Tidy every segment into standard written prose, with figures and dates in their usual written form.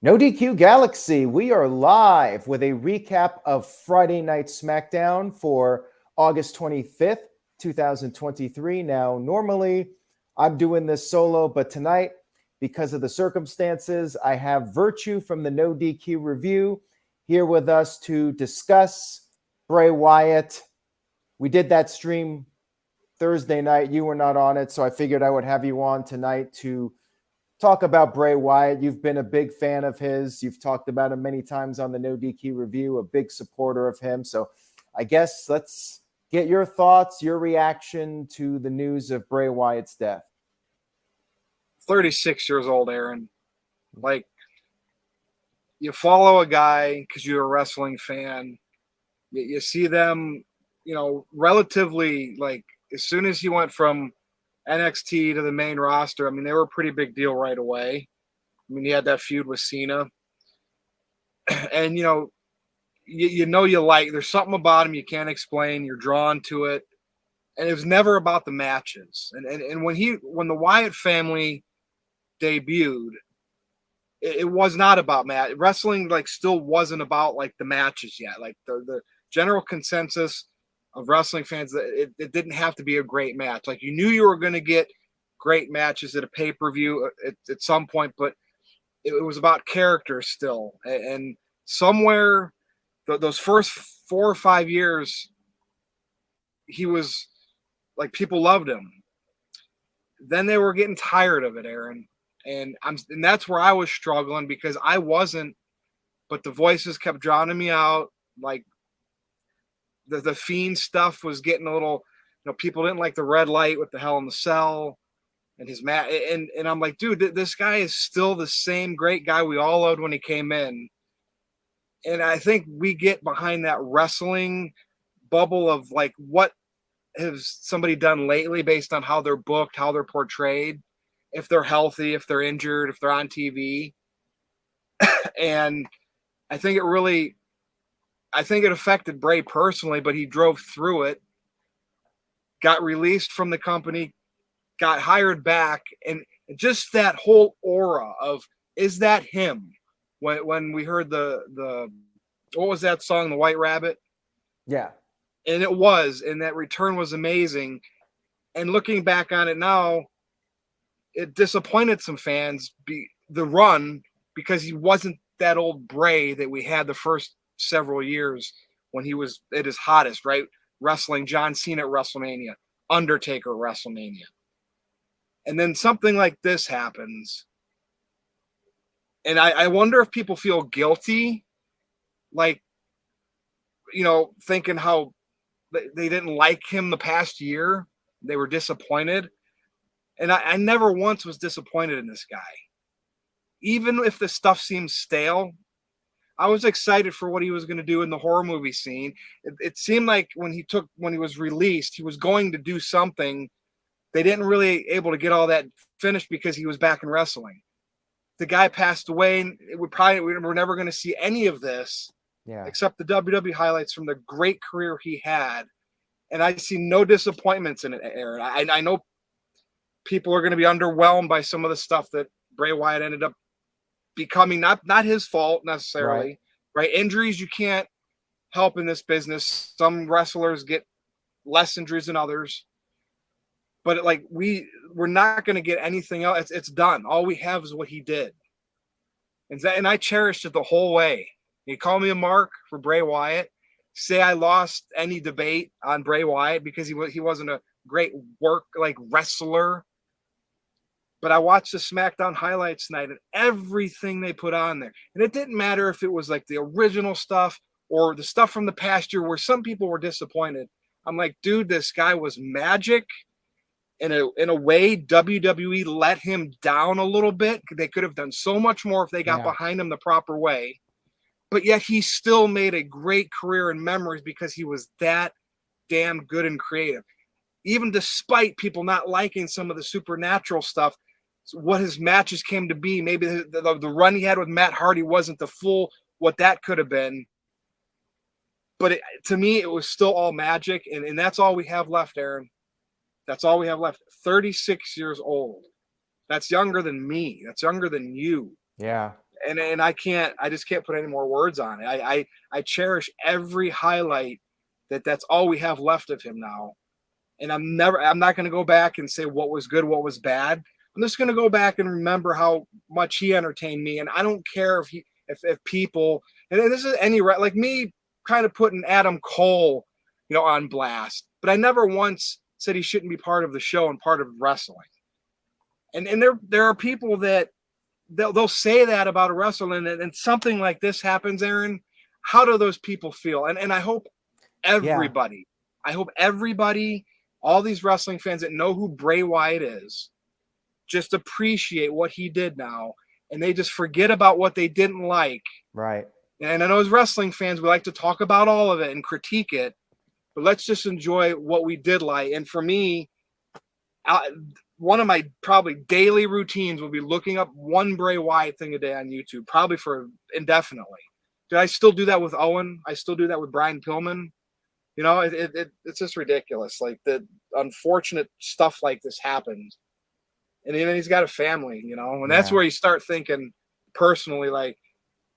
No DQ Galaxy, we are live with a recap of Friday Night Smackdown for August 25th, 2023. Now, normally I'm doing this solo, but tonight, because of the circumstances, I have Virtue from the No DQ review here with us to discuss Bray Wyatt. We did that stream Thursday night. You were not on it, so I figured I would have you on tonight to talk about Bray Wyatt. You've been a big fan of his. You've talked about him many times on the No DQ review, a big supporter of him. So I guess let's get your thoughts, your reaction to the news of Bray Wyatt's death. 36 years old, Aaron. Like, you follow a guy because you're a wrestling fan. You see them, relatively, like, as soon as he went from NXT to the main roster, I mean, they were a pretty big deal right away. I mean, he had that feud with Cena. And, you like, there's something about him you can't explain. You're drawn to it. And it was never about the matches. And when the Wyatt family debuted, it was not about match. Wrestling, like, still wasn't about, like, the matches yet. Like, the general consensus of wrestling fans that it didn't have to be a great match. Like, you knew you were going to get great matches at a pay-per-view at some point, but it was about character still. And somewhere those first 4 or 5 years, he was like, people loved him. Then they were getting tired of it, Aaron. And that's where I was struggling, because I wasn't, but the voices kept drowning me out. Like, the Fiend stuff was getting a little, people didn't like the red light with the Hell in the Cell and his mat. And I'm like, dude, this guy is still the same great guy we all loved when he came in. And I think we get behind that wrestling bubble of, like, what has somebody done lately based on how they're booked, how they're portrayed, if they're healthy, if they're injured, if they're on TV. And I think it affected Bray personally, but he drove through it, got released from the company, got hired back, and just that whole aura of, is that him? When we heard the what was that song, The White Rabbit? Yeah. And it was, and that return was amazing. And looking back on it now, it disappointed some fans, the run, because he wasn't that old Bray that we had the first several years when he was at his hottest, right? Wrestling John Cena at WrestleMania, Undertaker at WrestleMania. And then something like this happens. And I wonder if people feel guilty, like, thinking how they didn't like him the past year. They were disappointed. And I never once was disappointed in this guy. Even if the stuff seems stale, I was excited for what he was going to do in the horror movie scene. It seemed like when he was released, he was going to do something. They didn't really able to get all that finished because he was back in wrestling. The guy passed away, and we're never going to see any of this, except the WWE highlights from the great career he had. And I see no disappointments in it, Aaron. I know people are going to be underwhelmed by some of the stuff that Bray Wyatt ended up becoming. Not his fault necessarily, right? Injuries you can't help in this business. Some wrestlers get less injuries than others. But we're not going to get anything else. It's done. All we have is what he did. And I cherished it the whole way. You call me a mark for Bray Wyatt. Say I lost any debate on Bray Wyatt because he wasn't a great wrestler. But I watched the SmackDown highlights tonight, and everything they put on there. And it didn't matter if it was like the original stuff or the stuff from the past year where some people were disappointed. I'm like, dude, this guy was magic. In a way, WWE let him down a little bit. They could have done so much more if they got behind him the proper way. But yet he still made a great career in memories because he was that damn good and creative. Even despite people not liking some of the supernatural stuff, what his matches came to be, maybe the run he had with Matt Hardy wasn't the full what that could have been. But to me, it was still all magic, and that's all we have left, Aaron. That's all we have left. 36 years old. That's younger than me. That's younger than you. Yeah. and I just can't put any more words on it. I cherish every highlight that's all we have left of him now. And I'm not going to go back and say what was good, what was bad. I'm just going to go back and remember how much he entertained me. And I don't care if people, and this is any, like me kind of putting Adam Cole, on blast, but I never once said he shouldn't be part of the show and part of wrestling. And there are people that they'll say that about a wrestler, and something like this happens, Aaron. How do those people feel? And I hope everybody, all these wrestling fans that know who Bray Wyatt is, just appreciate what he did now, and they just forget about what they didn't like. Right. And I know as wrestling fans, we like to talk about all of it and critique it, but let's just enjoy what we did like. And for me, one of my probably daily routines will be looking up one Bray Wyatt thing a day on YouTube, probably for indefinitely. Did I still do that with Owen? I still do that with Brian Pillman. It's just ridiculous. Like, the unfortunate stuff like this happens. And even he's got a family, and that's where you start thinking personally, like,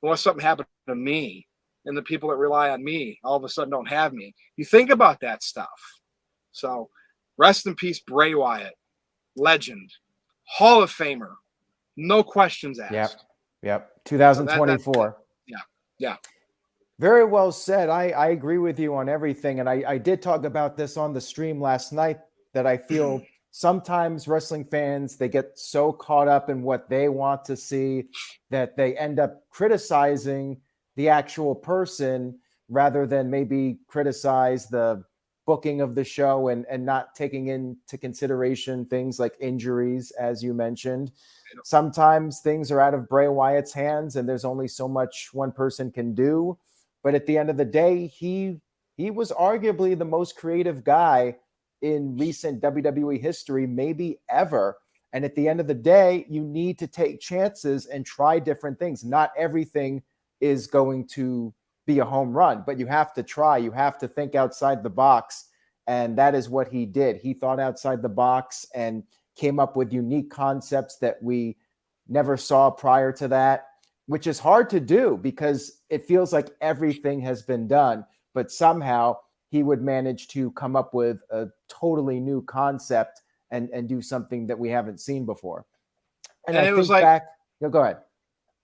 well, something happened to me, and the people that rely on me all of a sudden don't have me. You think about that stuff. So rest in peace, Bray Wyatt. Legend, Hall of Famer, no questions asked. Yep. 2024. So yeah. Very well said. I agree with you on everything. And I did talk about this on the stream last night, that I feel sometimes wrestling fans, they get so caught up in what they want to see that they end up criticizing the actual person rather than maybe criticize the booking of the show and not taking into consideration things like injuries, as you mentioned. Sometimes things are out of Bray Wyatt's hands and there's only so much one person can do. But at the end of the day, he was arguably the most creative guy in recent WWE history, maybe ever. And at the end of the day, you need to take chances and try different things. Not everything is going to be a home run, but you have to try. You have to think outside the box. And that is what he did. He thought outside the box and came up with unique concepts that we never saw prior to that, which is hard to do because it feels like everything has been done, but somehow he would manage to come up with a totally new concept and do something that we haven't seen before. And I it think was like, back, go ahead.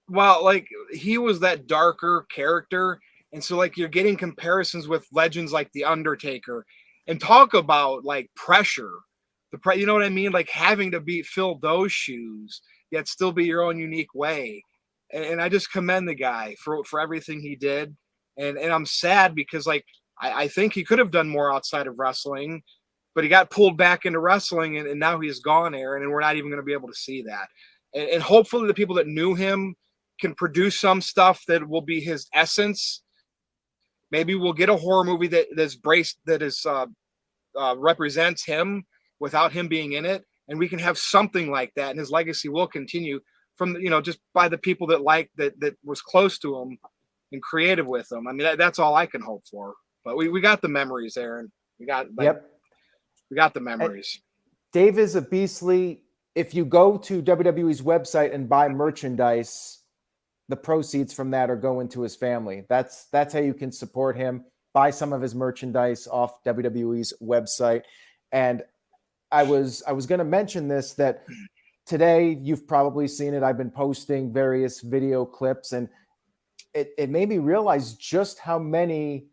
Well, like, he was that darker character. And so, like, you're getting comparisons with legends like The Undertaker, and talk about, like, pressure. You know what I mean? Like, having to fill those shoes, yet still be your own unique way. And I just commend the guy for everything he did. And I'm sad because, like, I think he could have done more outside of wrestling, but he got pulled back into wrestling, and now he's gone, Aaron, and we're not even going to be able to see that. And hopefully the people that knew him can produce some stuff that will be his essence. Maybe we'll get a horror movie that represents him without him being in it, and we can have something like that, and his legacy will continue from just by the people that was close to him and creative with him. I mean, that's all I can hope for. But we got the memories, Aaron. We got the memories. Dave is a beastly. If you go to WWE's website and buy merchandise, the proceeds from that are going to his family. That's how you can support him. Buy some of his merchandise off WWE's website. And I was going to mention this, that today you've probably seen it. I've been posting various video clips, and it made me realize just how many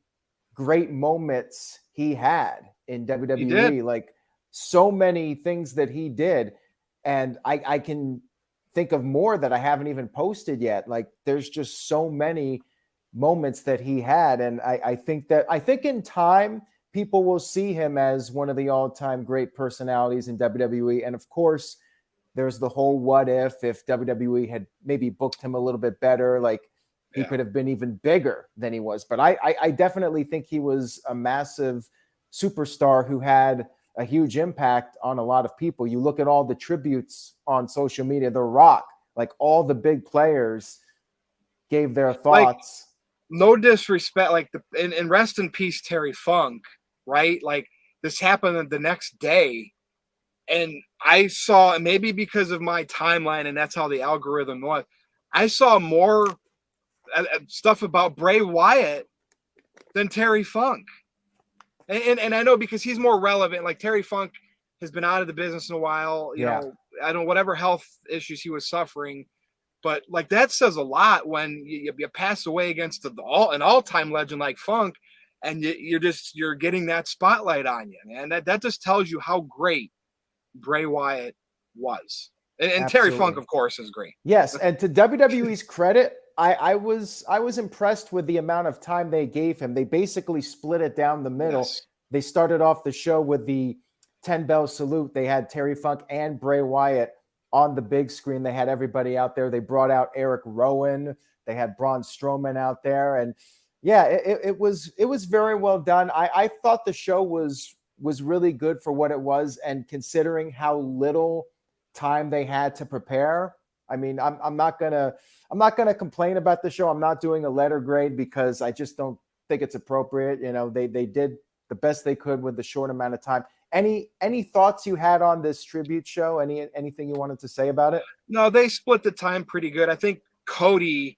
great moments he had in WWE. Like, so many things that he did. And I can think of more that I haven't even posted yet. Like, there's just so many moments that he had. And I think in time, people will see him as one of the all-time great personalities in WWE. And of course, there's the whole what if WWE had maybe booked him a little bit better, like he could have been even bigger than he was. But I definitely think he was a massive superstar who had a huge impact on a lot of people. You look at all the tributes on social media, The Rock, like all the big players gave their thoughts. Like, no disrespect, like and rest in peace, Terry Funk, right? Like, this happened the next day. And I saw, maybe because of my timeline and that's how the algorithm was, I saw more stuff about Bray Wyatt than Terry Funk. And I know because he's more relevant. Like Terry Funk has been out of the business in a while. You know, I don't know, whatever health issues he was suffering. But like that says a lot when you pass away against an all-time legend like Funk, and you're getting that spotlight on you, man. That just tells you how great Bray Wyatt was. And Terry Funk, of course, is great. Yes, and to WWE's credit, I was impressed with the amount of time they gave him. They basically split it down the middle. Yes. They started off the show with the 10-bell salute. They had Terry Funk and Bray Wyatt on the big screen. They had everybody out there. They brought out Eric Rowan. They had Braun Strowman out there, and it was very well done. I thought the show was really good for what it was, and considering how little time they had to prepare. I mean, I'm not gonna complain about the show. I'm not doing a letter grade because I just don't think it's appropriate. You know, they did the best they could with the short amount of time. Any thoughts you had on this tribute show? Anything you wanted to say about it? No, they split the time pretty good. I think Cody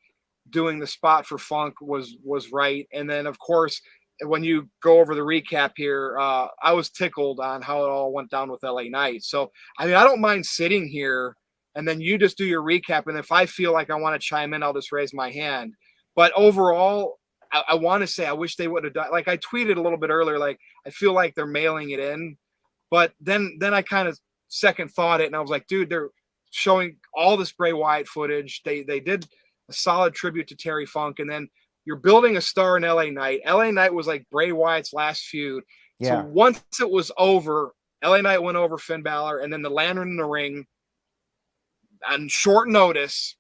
doing the spot for Funk was right. And then of course, when you go over the recap here, I was tickled on how it all went down with LA Knight. So, I mean, I don't mind sitting here and then you just do your recap. And if I feel like I want to chime in, I'll just raise my hand. But overall, I want to say I wish they would have done, like I tweeted a little bit earlier, like I feel like they're mailing it in. But then I kind of second thought it, and I was like, dude, they're showing all this Bray Wyatt footage. They did a solid tribute to Terry Funk, and then you're building a star in LA Knight. LA Knight was like Bray Wyatt's last feud. Yeah. So once it was over, LA Knight went over Finn Balor, and then the Lantern in the Ring on short notice.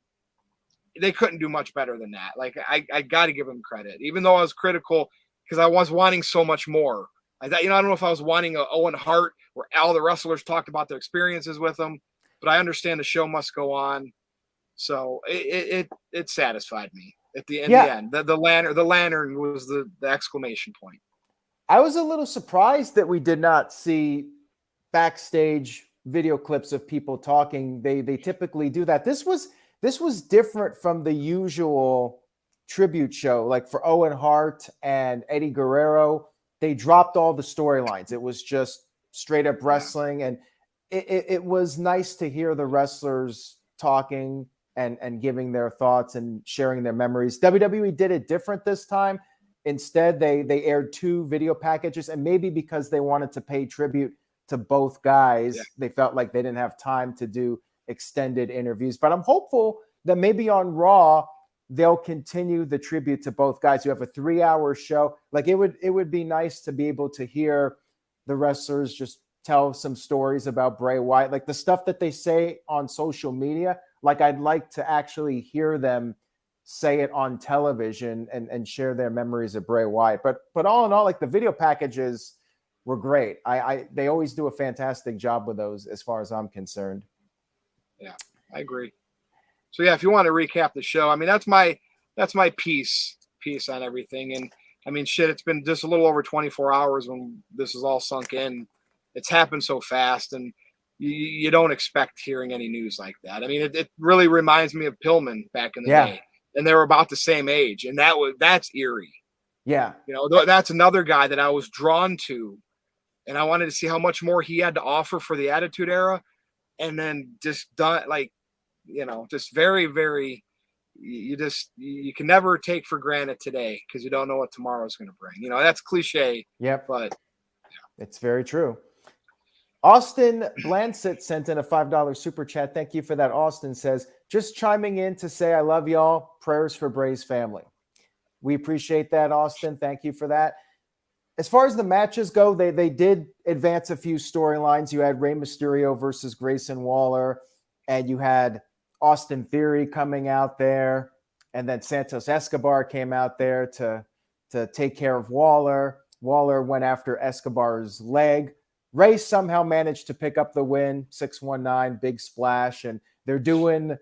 They couldn't do much better than that. Like I got to give them credit, even though I was critical because I was wanting so much more. I thought, I don't know if I was wanting a Owen Hart where all the wrestlers talked about their experiences with them, but I understand the show must go on. So it satisfied me at the end. The lantern was the exclamation point. I was a little surprised that we did not see backstage video clips of people talking. They typically do that. This was different from the usual tribute show. Like for Owen Hart and Eddie Guerrero, they dropped all the storylines. It was just straight up wrestling. And it was nice to hear the wrestlers talking and giving their thoughts and sharing their memories. WWE did it different this time. Instead, they aired 2 video packages, and maybe because they wanted to pay tribute to both guys, they felt like they didn't have time to do extended interviews. But I'm hopeful that maybe on Raw, they'll continue the tribute to both guys. You have a 3-hour show. Like it would be nice to be able to hear the wrestlers just tell some stories about Bray Wyatt, like the stuff that they say on social media. Like I'd like to actually hear them say it on television and share their memories of Bray Wyatt. But all in all, like the video packages were great. They always do a fantastic job with those as far as I'm concerned. Yeah, I agree. So yeah, if you want to recap the show, I mean, that's my piece on everything. And I mean, shit, it's been just a little over 24 hours when this is all sunk in. It's happened so fast, and you don't expect hearing any news like that. I mean, it really reminds me of Pillman back in the day, and they were about the same age, and that's eerie. Yeah, that's another guy that I was drawn to, and I wanted to see how much more he had to offer for the Attitude Era, and then just done like. Just very, very, you can never take for granted today because you don't know what tomorrow is going to bring. That's cliche. Yep. But it's very true. Austin Blansett sent in a $5 super chat. Thank you for that. Austin says, just chiming in to say I love y'all. Prayers for Bray's family. We appreciate that, Austin. Thank you for that. As far as the matches go, they did advance a few storylines. You had Rey Mysterio versus Grayson Waller, and you had Austin Theory coming out there, and then Santos Escobar came out there to take care of Waller. Waller went after Escobar's leg. Rey somehow managed to pick up the win, 619, big splash, and they're doing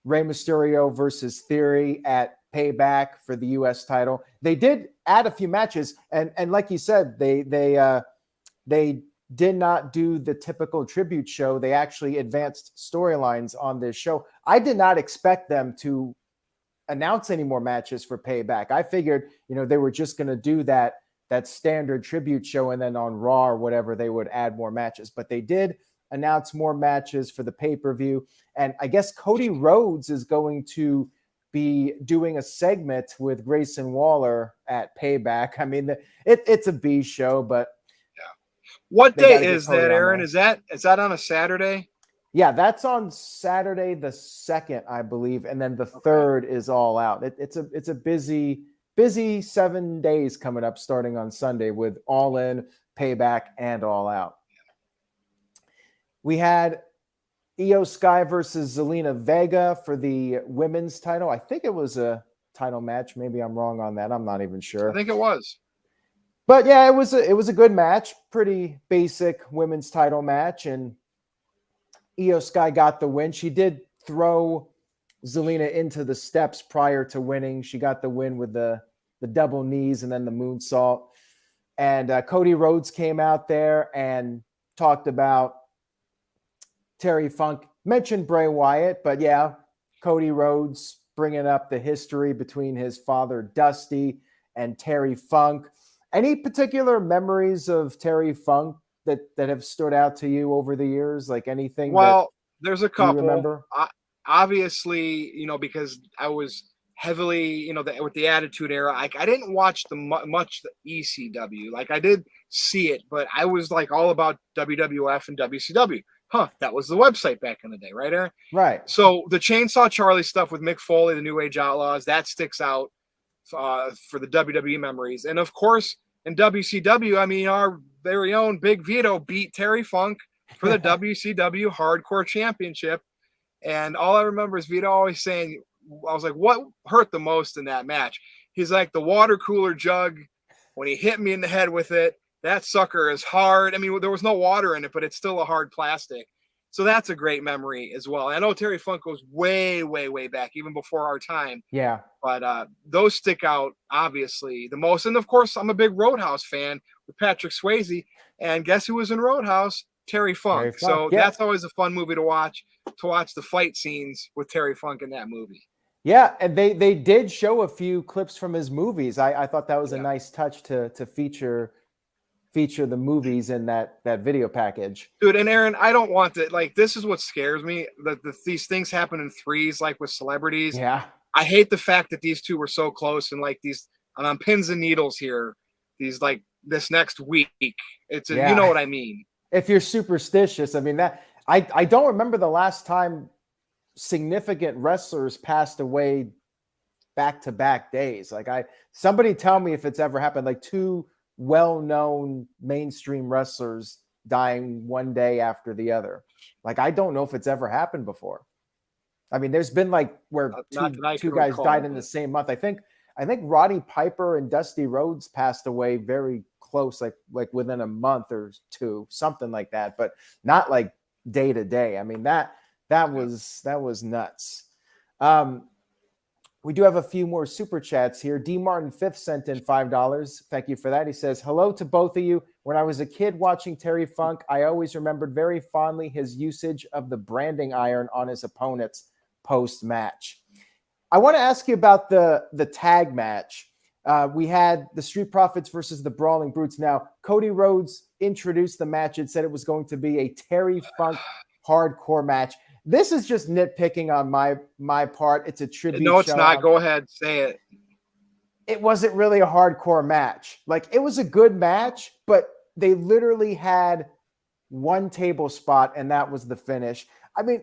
Rey Mysterio versus Theory at Payback for the U.S. title. They did add a few matches, and like you said, they did not do the typical tribute show. They actually advanced storylines on this show. I did not expect them to announce any more matches for Payback. I figured, they were just going to do that standard tribute show, and then on Raw or whatever, they would add more matches. But they did announce more matches for the pay-per-view. And I guess Cody Rhodes is going to be doing a segment with Grayson Waller at Payback. I mean, it's a B show, but what day is that, Aaron? Is that on a Saturday? Yeah, that's on Saturday the 2nd, I believe, and then the 3rd is All Out. It's a busy 7 days coming up, starting on Sunday with All In, Payback, and All Out. We had Io Sky versus Zelina Vega for the women's title. I think it was a title match. Maybe I'm wrong on that. I'm not even sure. I think it was. But yeah, it was a good match. Pretty basic women's title match, and Io Sky got the win. She did throw Zelina into the steps prior to winning. She got the win with the double knees and then the moonsault. And Cody Rhodes came out there and talked about Terry Funk, mentioned Bray Wyatt, but yeah, Cody Rhodes bringing up the history between his father Dusty and Terry Funk. Any particular memories of Terry Funk that have stood out to you over the years? Like anything? Well, there's a couple. Remember? Obviously, because I was heavily, with the Attitude Era, I didn't watch much the ECW. Like I did see it, but I was like all about WWF and WCW. That was the website back in the day, right, Aaron? Right. So the Chainsaw Charlie stuff with Mick Foley, the New Age Outlaws, that sticks out for the WWE memories. And of course, in WCW, I mean, our very own Big Vito beat Terry Funk for the WCW Hardcore Championship. And all I remember is Vito always saying, I was like, what hurt the most in that match? He's like, the water cooler jug, when he hit me in the head with it, that sucker is hard. I mean, there was no water in it, but it's still a hard plastic. So that's a great memory as well. I know Terry Funk goes way, way, way back, even before our time. Yeah. But those stick out, obviously, the most. And, of course, I'm a big Roadhouse fan with Patrick Swayze. And guess who was in Roadhouse? Terry Funk. So that's always a fun movie to watch the fight scenes with Terry Funk in that movie. Yeah, and they did show a few clips from his movies. I thought that was a nice touch to feature the movies in that video package. Dude, and Aaron, I don't want to, like, this is what scares me, that these things happen in threes, like with celebrities. Yeah. I hate the fact that these two were so close and like these, and on pins and needles here, these like this next week. It's you know what I mean. If you're superstitious, I mean that I don't remember the last time significant wrestlers passed away back-to-back days. Like somebody tell me if it's ever happened, like two well-known mainstream wrestlers dying one day after the other. Like, I don't know if it's ever happened before. I mean, there's been like where two guys died in the same month. I think Roddy Piper and Dusty Rhodes passed away very close, like within a month or two, something like that, but not like day to day. I mean, that was nuts. We do have a few more super chats here. D. Martin Fifth sent in $5. Thank you for that. He says, hello to both of you. When I was a kid watching Terry Funk, I always remembered very fondly his usage of the branding iron on his opponents post-match. I want to ask you about the tag match. We had the Street Profits versus the Brawling Brutes. Now, Cody Rhodes introduced the match and said it was going to be a Terry Funk hardcore match. This is just nitpicking on my part. It's a tribute. No, it's not. Go ahead. Say it. It wasn't really a hardcore match. Like, it was a good match, but they literally had one table spot, and that was the finish. I mean,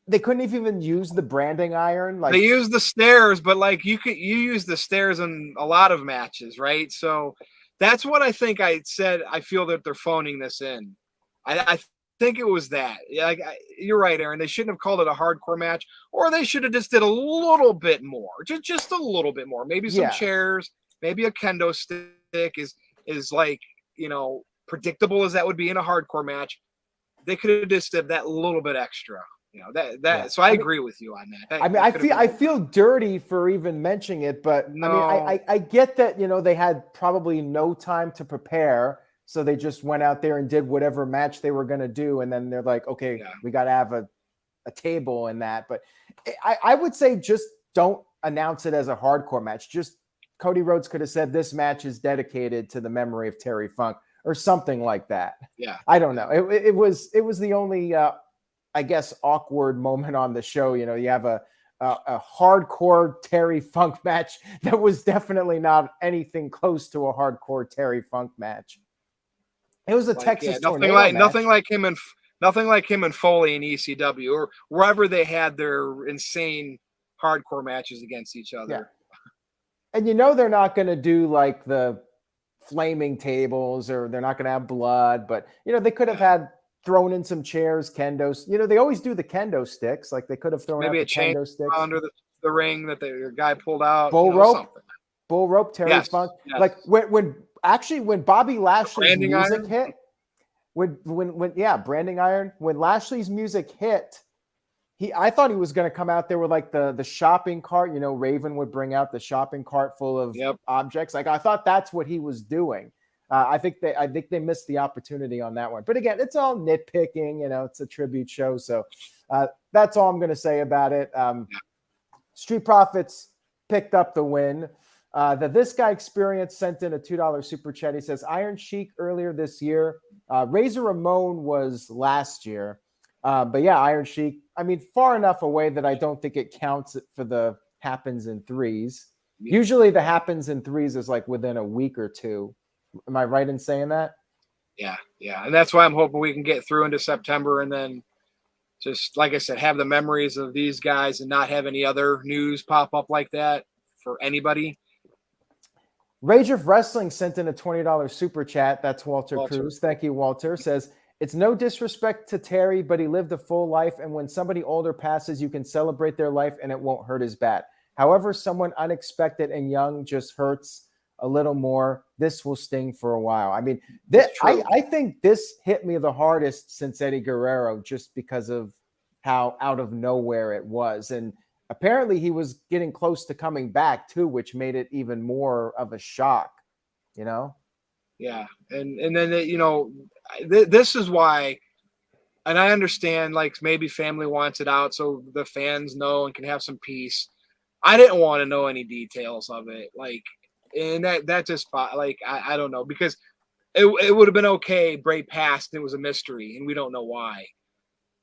they couldn't even use the branding iron. Like, they used the stairs, but like you use the stairs in a lot of matches, right? So that's what I think I said. I feel that they're phoning this in. I think it was that. Like, you're right, Aaron. They shouldn't have called it a hardcore match, or they should have just did a little bit more, just a little bit more. Maybe some chairs, maybe a kendo stick is like, predictable as that would be in a hardcore match. They could have just did that little bit extra. So I agree with you on that. I feel dirty for even mentioning it, but no. I get that, they had probably no time to prepare. So they just went out there and did whatever match they were going to do. And then they're like, okay, we got to have a table in that. But I would say just don't announce it as a hardcore match. Just Cody Rhodes could have said this match is dedicated to the memory of Terry Funk or something like that. Yeah. I don't know. It was the only, I guess, awkward moment on the show. You know, you have a hardcore Terry Funk match that was definitely not anything close to a hardcore Terry Funk match. It was a Texas tornado match. Nothing like him and Foley in ECW or wherever they had their insane hardcore matches against each other. Yeah. And you know they're not going to do like the flaming tables or they're not going to have blood, but you know they could have had thrown in some chairs, kendos. You know they always do the kendo sticks. Like they could have thrown maybe out the kendo sticks under the ring that the guy pulled out. Bull rope, Terry Funk. Yes. Like when Bobby Lashley's music iron? hit, branding iron. When Lashley's music hit, I thought he was going to come out there with like the shopping cart. You know, Raven would bring out the shopping cart full of objects. Like I thought that's what he was doing. I think they missed the opportunity on that one. But again, it's all nitpicking. You know, it's a tribute show, so that's all I'm going to say about it. Street Profits picked up the win. This guy Experience sent in a $2 super chat. He says Iron Sheik earlier this year. Razor Ramon was last year. But yeah, Iron Sheik, I mean, far enough away that I don't think it counts for the happens in threes. Usually the happens in threes is like within a week or two. Am I right in saying that? Yeah. And that's why I'm hoping we can get through into September and then just, like I said, have the memories of these guys and not have any other news pop up like that for anybody. Rage of Wrestling sent in a $20 super chat. That's Walter Cruz. Thank you, Walter. Says, it's no disrespect to Terry, but he lived a full life. And when somebody older passes, you can celebrate their life and it won't hurt as bad. However, someone unexpected and young just hurts a little more. This will sting for a while. I mean, I think this hit me the hardest since Eddie Guerrero, just because of how out of nowhere it was. And apparently he was getting close to coming back too, which made it even more of a shock, you know? Yeah. And then, you know, this is why, and I understand like maybe family wants it out so the fans know and can have some peace. I didn't want to know any details of it. Like, and that just like, I don't know, because it would have been okay. Bray passed and it was a mystery and we don't know why.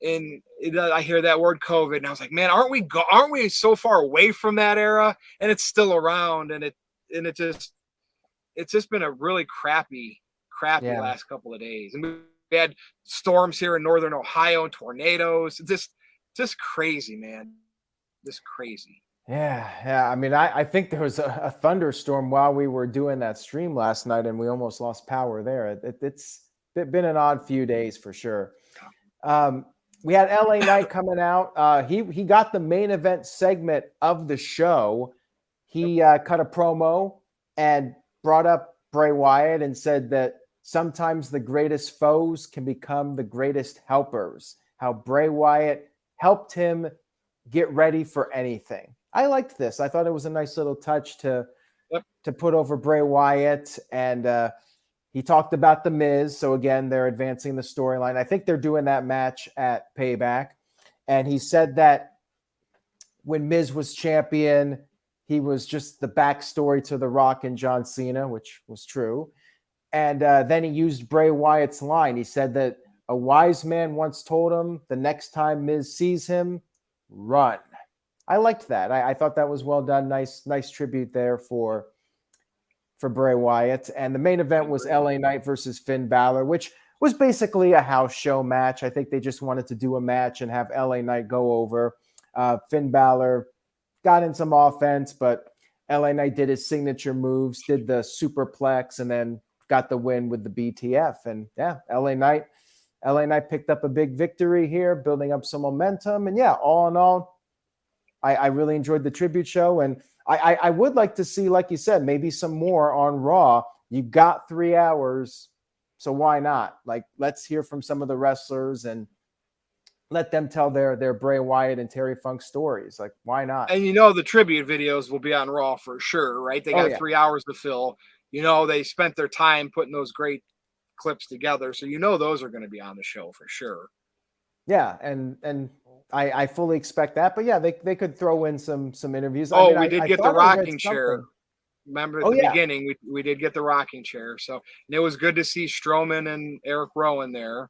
And I hear that word COVID and I was like, man, aren't we so far away from that era? And it's still around. And it's just been a really crappy last couple of days. And we had storms here in Northern Ohio and tornadoes. Just crazy, man. Just crazy. Yeah. I mean, I think there was a thunderstorm while we were doing that stream last night and we almost lost power there. It's been an odd few days for sure. We had LA Knight coming out. He got the main event segment of the show. He cut a promo and brought up Bray Wyatt and said that sometimes the greatest foes can become the greatest helpers. How Bray Wyatt helped him get ready for anything. I liked this. I thought it was a nice little touch to put over Bray Wyatt. And he talked about The Miz. So again, they're advancing the storyline. I think they're doing that match at Payback. And he said that when Miz was champion, he was just the backstory to The Rock and John Cena, which was true. And then he used Bray Wyatt's line. He said that a wise man once told him, the next time Miz sees him, run. I liked that. I thought that was well done. Nice tribute there for Bray Wyatt. And the main event was LA Knight versus Finn Balor, which was basically a house show match. I think they just wanted to do a match and have LA Knight go over. Finn Balor got in some offense, but LA Knight did his signature moves, did the superplex, and then got the win with the BTF. And yeah, LA Knight picked up a big victory here, building up some momentum. And yeah, all in all, I really enjoyed the tribute show. And I would like to see, like you said, maybe some more on Raw. You got 3 hours, so why not? Like, let's hear from some of the wrestlers and let them tell their Bray Wyatt and Terry Funk stories. Like, why not? And you know the tribute videos will be on Raw for sure, right? They got 3 hours to fill. You know, they spent their time putting those great clips together, so you know those are going to be on the show for sure. Yeah, and I fully expect that. But yeah, they could throw in some interviews. Oh, I mean, we did I get the thought I read rocking chair. something. Remember at Oh the yeah, beginning, we did get the rocking chair. So and it was good to see Strowman and Eric Rowan there.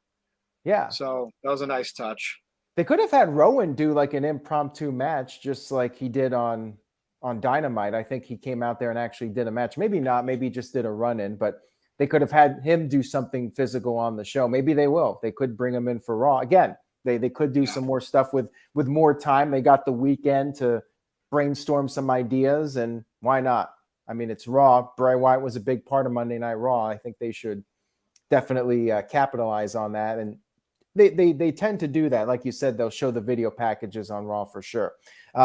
yeah. So that was a nice touch. They could have had Rowan do like an impromptu match, just like he did on Dynamite. I think he came out there and actually did a match. Maybe not. Maybe he just did a run in. But they could have had him do something physical on the show. Maybe they will. They could bring him in for Raw again. They could do some more stuff with more time. They got the weekend to brainstorm some ideas, and why not? I mean, it's Raw. Bray Wyatt was a big part of Monday Night Raw. I think they should definitely capitalize on that. And they tend to do that. Like you said, they'll show the video packages on Raw for sure.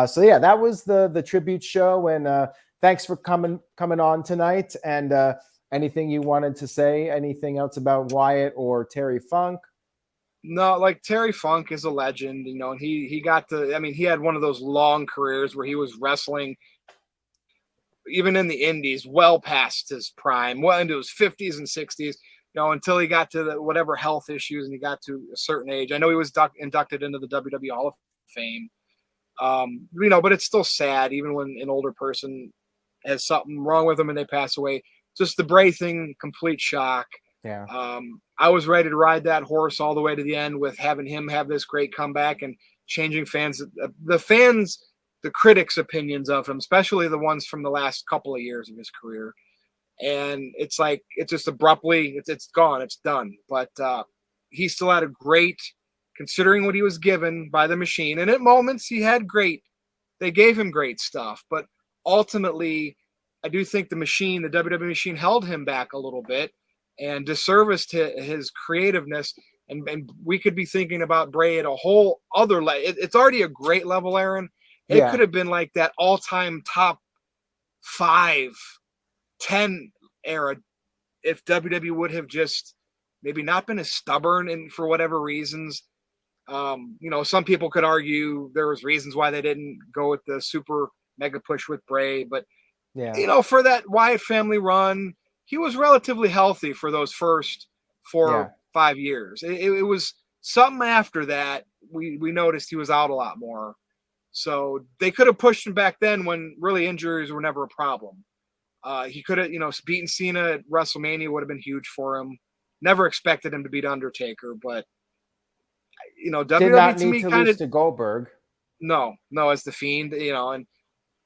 So yeah, that was the tribute show. And thanks for coming on tonight. And anything you wanted to say? Anything else about Wyatt or Terry Funk? No, like Terry Funk is a legend, and he got to, I mean, he had one of those long careers where he was wrestling even in the indies well past his prime, well into his 50s and 60s, until he got to whatever health issues and he got to a certain age. I know he was inducted into the WWE Hall of Fame, but it's still sad even when an older person has something wrong with them and they pass away. Just the Bray thing, complete shock. Yeah. I was ready to ride that horse all the way to the end with having him have this great comeback and changing the critics' opinions of him, especially the ones from the last couple of years of his career. And it's like, it's just abruptly, it's gone, it's done. But he still had a great, considering what he was given by the Machine. And at moments they gave him great stuff. But ultimately, I do think the WWE Machine held him back a little bit and disserviced his creativeness. And we could be thinking about Bray at a whole other level. It's already a great level, Aaron. It could have been like that all-time top 5, 10 era if WWE would have just maybe not been as stubborn and for whatever reasons. Some people could argue there was reasons why they didn't go with the super mega push with Bray, but for that Wyatt family run, he was relatively healthy for those first 4 or 5 years. It was something after that we noticed he was out a lot more. So they could have pushed him back then when really injuries were never a problem. He could have, beaten Cena at WrestleMania would have been huge for him. Never expected him to beat Undertaker, but WWE did not to need me to kind lose of to Goldberg. No, as the Fiend, and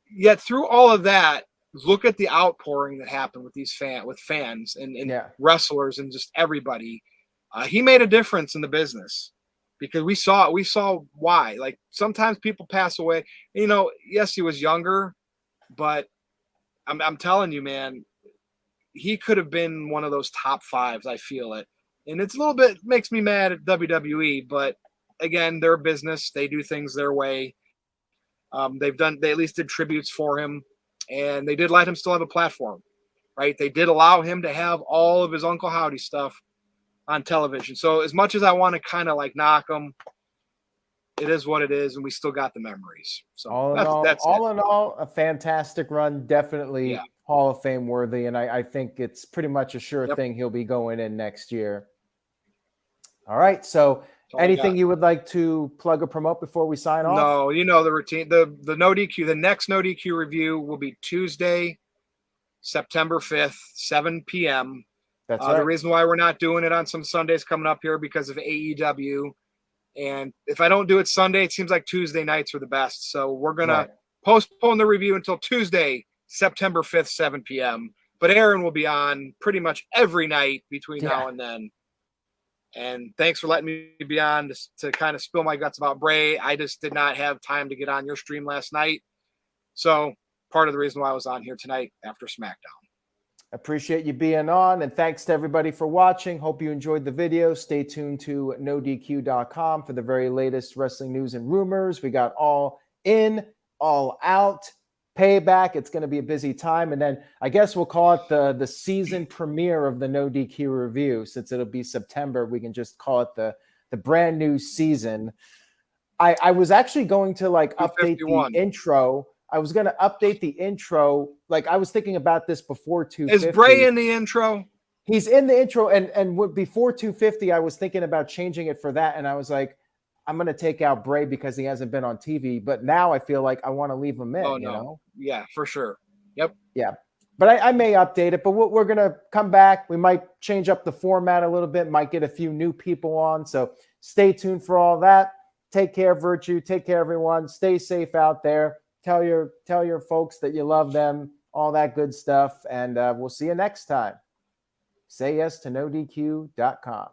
yet through all of that, look at the outpouring that happened with these fans and wrestlers and just everybody. He made a difference in the business because we saw why. Like sometimes people pass away. Yes, he was younger, but I'm telling you, man, he could have been one of those top 5s. I feel it, and it's a little bit makes me mad at WWE, but again, their business. They do things their way. They at least did tributes for him. And they did let him still have a platform, right? They did allow him to have all of his Uncle Howdy stuff on television. So as much as I want to kind of like knock him, it is what it is, and we still got the memories. So all in all, a fantastic run, definitely Hall of Fame worthy, and I think it's pretty much a sure thing he'll be going in next year. All right, so anything you would like to plug or promote before we sign off? No, the routine. The no DQ. The next no DQ review will be Tuesday, September 5th, 7 p.m. That's right. The reason why we're not doing it on some Sundays coming up here because of AEW. And if I don't do it Sunday, it seems like Tuesday nights are the best. So we're gonna postpone the review until Tuesday, September 5th, 7 p.m. But Aaron will be on pretty much every night between now and then. And thanks for letting me be on to kind of spill my guts about Bray. I just did not have time to get on your stream last night. So part of the reason why I was on here tonight after SmackDown. Appreciate you being on. And thanks to everybody for watching. Hope you enjoyed the video. Stay tuned to NoDQ.com for the very latest wrestling news and rumors. We got All In, All Out, Payback. It's going to be a busy time. And then I guess we'll call it the season premiere of the No DQ review. Since it'll be September, we can just call it the brand new season. I was actually going to update the intro. I was going to update the intro. Like I was thinking about this before 250. Is Bray in the intro? He's in the intro, and before 250, I was thinking about changing it for that, and I was like, I'm going to take out Bray because he hasn't been on TV. But now I feel like I want to leave him in. Oh, you no. know? Yeah, for sure. Yep. Yeah. But I may update it. But we're going to come back. We might change up the format a little bit. Might get a few new people on. So stay tuned for all that. Take care, Virtue. Take care, everyone. Stay safe out there. Tell your folks that you love them. All that good stuff. And we'll see you next time. Say yes to NoDQ.com.